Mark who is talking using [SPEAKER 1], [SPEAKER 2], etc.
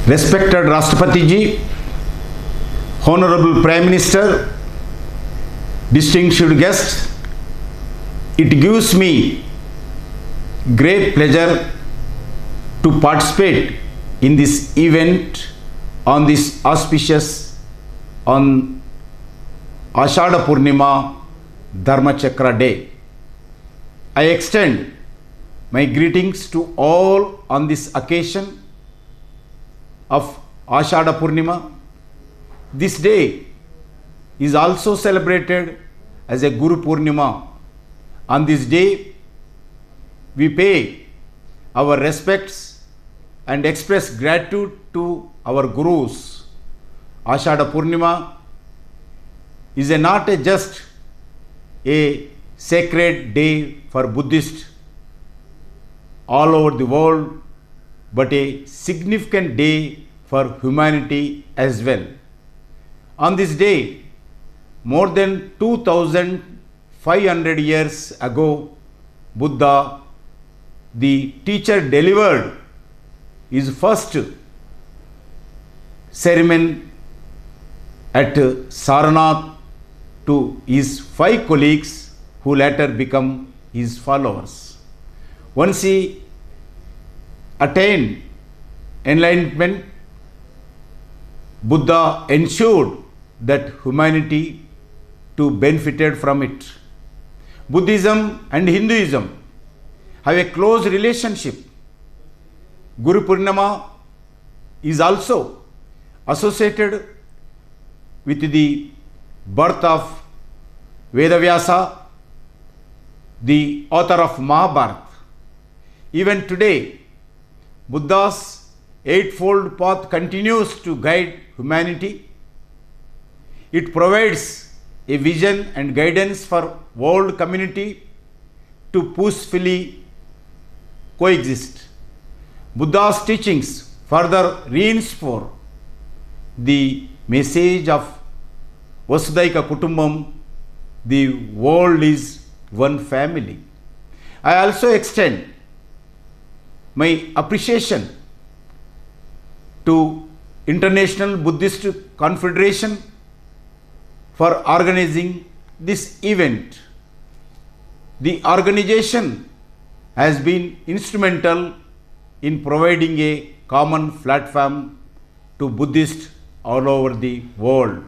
[SPEAKER 1] Respected Rashtrapati Ji, Honorable Prime Minister, distinguished guests, it gives me great pleasure to participate in this event on this auspicious on Ashadha Purnima Dharmachakra Day. I extend my greetings to all on this occasion of Ashadha Purnima. This day is also celebrated as a Guru Purnima. On this day, we pay our respects and express gratitude to our Gurus. Ashadha Purnima is not just a sacred day for Buddhists all over the world, but a significant day for humanity as well. On this day, more than 2500 years ago, Buddha, the teacher, delivered his first sermon at Sarnath to his 5 colleagues who later become his followers. Once he attained enlightenment, Buddha ensured that humanity too benefited from it. Buddhism and Hinduism have a close relationship. Guru Purnima is also associated with the birth of Vedavyasa, the author of Mahabharata. Even today, Buddha's eightfold path continues to guide humanity. It provides a vision and guidance for world community to peacefully coexist. Buddha's teachings further reinforce the message of Vasudhaiva Kutumbam, the world is one family. I also extend my appreciation to International Buddhist Confederation for organizing this event. The organization has been instrumental in providing a common platform to Buddhists all over the world.